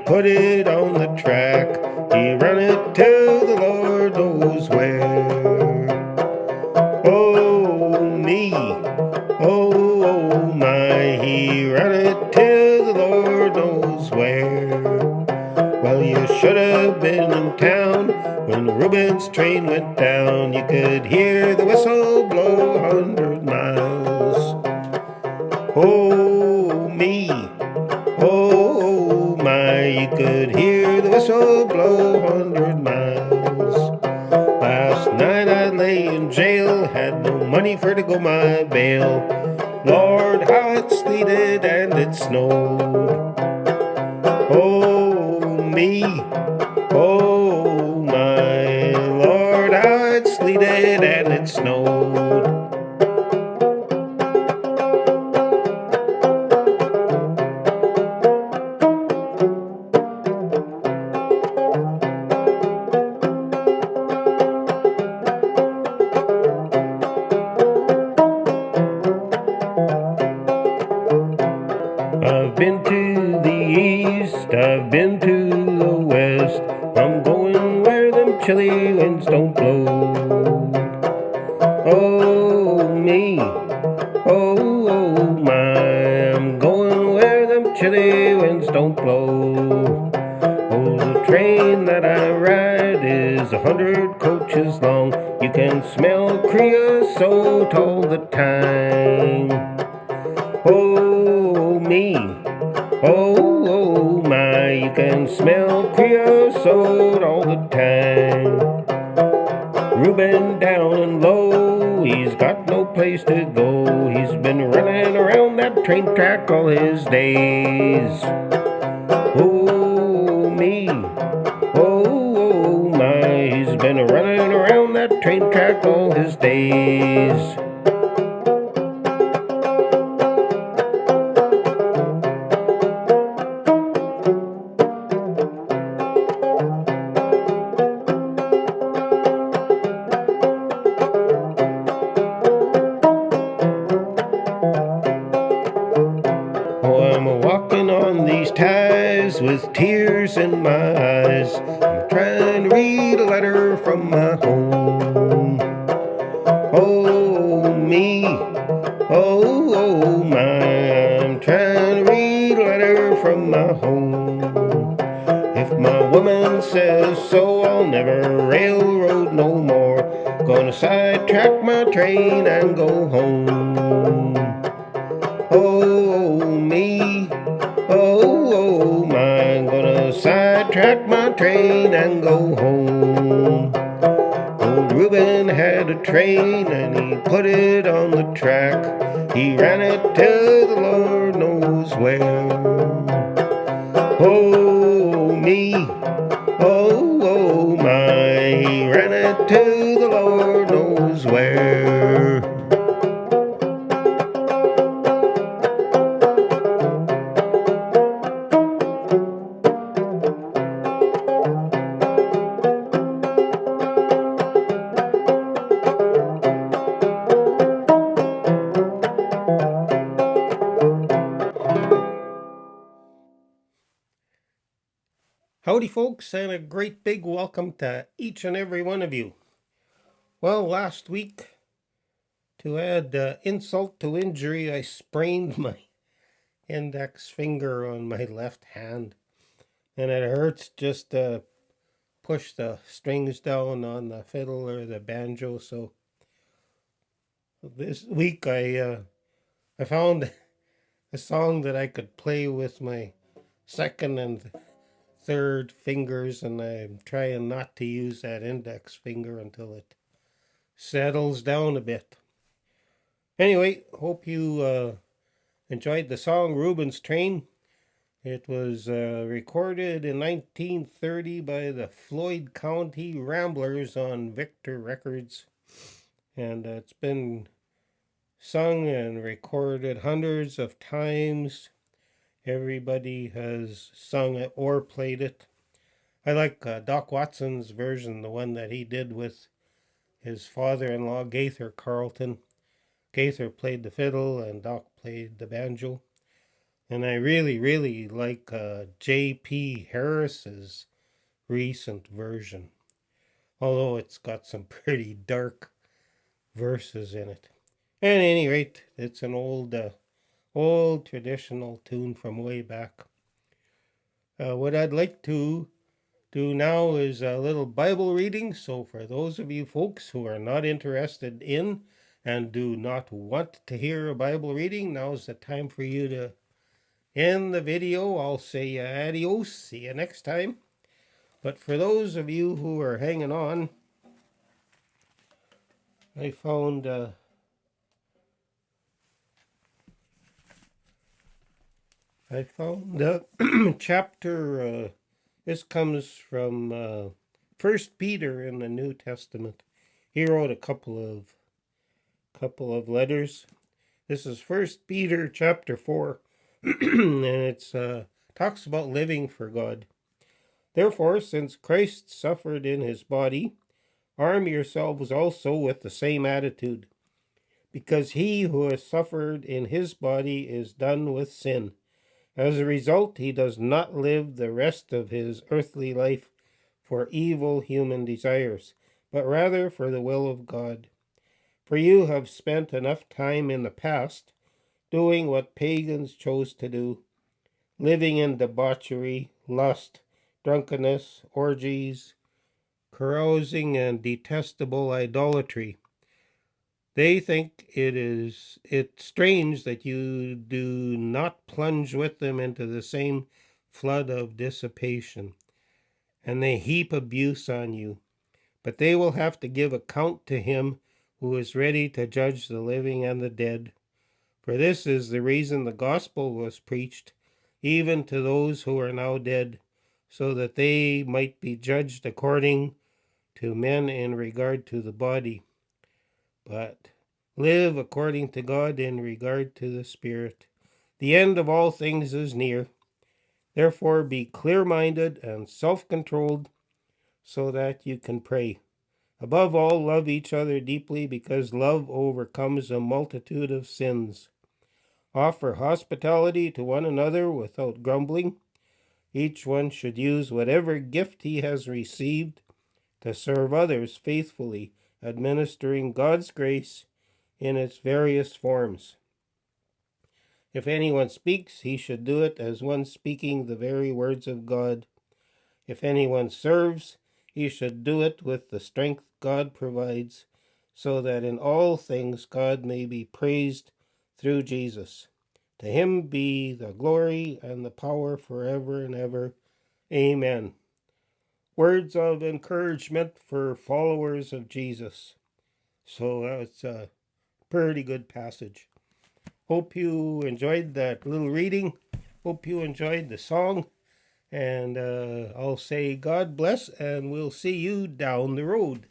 put it on the track. He run it to the Lord knows where. Oh me, oh my, he run it to the Lord knows where. Well, you should have been in town when Reuben's train went down. You could hear the whistle blow 100 miles. Oh me, oh my, you could hear the whistle blow 100 miles. Last night I lay in jail, had no money for to go my bail. Lord, how it sleeted and it snowed. Oh me, oh my, Lord, how it sleeted and it snowed. I've been to the east, I've been to the west. I'm going where them chilly winds don't blow. Oh me, oh my, I'm going where them chilly winds don't blow. Oh, the train that I ride is 100 coaches long. You can smell creosote all the time. Oh me, oh my, you can smell creosote all the time. Reuben down and low, he's got no place to go. He's been running around that train track all his days. Oh me, oh my, he's been running around that train track all his days. I'm walking on these ties with tears in my eyes. I'm trying to read a letter from my home. Oh me, oh my, I'm trying to read a letter from my home. If my woman says so, I'll never railroad no more. Gonna sidetrack my train and go home. Oh me, oh my, I'm gonna sidetrack my train and go home. Old Reuben had a train and he put it on the track. He ran it to the Lord knows where. Oh me, oh my, he ran it to the Lord knows where. Howdy folks, and a great big welcome to each and every one of you. Well, last week, to add insult to injury, I sprained my index finger on my left hand, and it hurts just to push the strings down on the fiddle or the banjo. So this week I found a song that I could play with my second and third fingers, and I'm trying not to use that index finger until it settles down a bit. Anyway, hope you enjoyed the song Reuben's Train. It was recorded in 1930 by the Floyd County Ramblers on Victor Records, and it's been sung and recorded hundreds of times. Everybody has sung it or played it. I like Doc Watson's version, the one that he did with his father-in-law, Gaither Carlton. Gaither played the fiddle and Doc played the banjo. And I really, really like J.P. Harris's recent version, although it's got some pretty dark verses in it. At any rate, it's an old traditional tune from way back. What I'd like to do now is a little Bible reading. So, for those of you folks who are not interested in and do not want to hear a Bible reading, now's the time for you to end the video. I'll say adios. See you next time. But for those of you who are hanging on, I found chapter. This comes from First Peter in the New Testament. He wrote a couple of letters. This is First Peter chapter 4, and it's talks about living for God. Therefore, since Christ suffered in his body, arm yourselves also with the same attitude, because he who has suffered in his body is done with sin. As a result, he does not live the rest of his earthly life for evil human desires, but rather for the will of God. For you have spent enough time in the past doing what pagans chose to do, living in debauchery, lust, drunkenness, orgies, carousing, and detestable idolatry. They think it's strange that you do not plunge with them into the same flood of dissipation, and they heap abuse on you. But they will have to give account to him who is ready to judge the living and the dead. For this is the reason the gospel was preached, even to those who are now dead, so that they might be judged according to men in regard to the body, but live according to God in regard to the Spirit. The end of all things is near. Therefore, be clear-minded and self-controlled so that you can pray. Above all, love each other deeply, because love overcomes a multitude of sins. Offer hospitality to one another without grumbling. Each one should use whatever gift he has received to serve others faithfully, administering God's grace in its various forms. If anyone speaks, he should do it as one speaking the very words of God. If anyone serves, he should do it with the strength God provides, so that in all things God may be praised through Jesus. To him be the glory and the power forever and ever. Amen. Words of encouragement for followers of Jesus. So it's a pretty good passage. Hope you enjoyed that little reading. Hope you enjoyed the song. And I'll say God bless, and we'll see you down the road.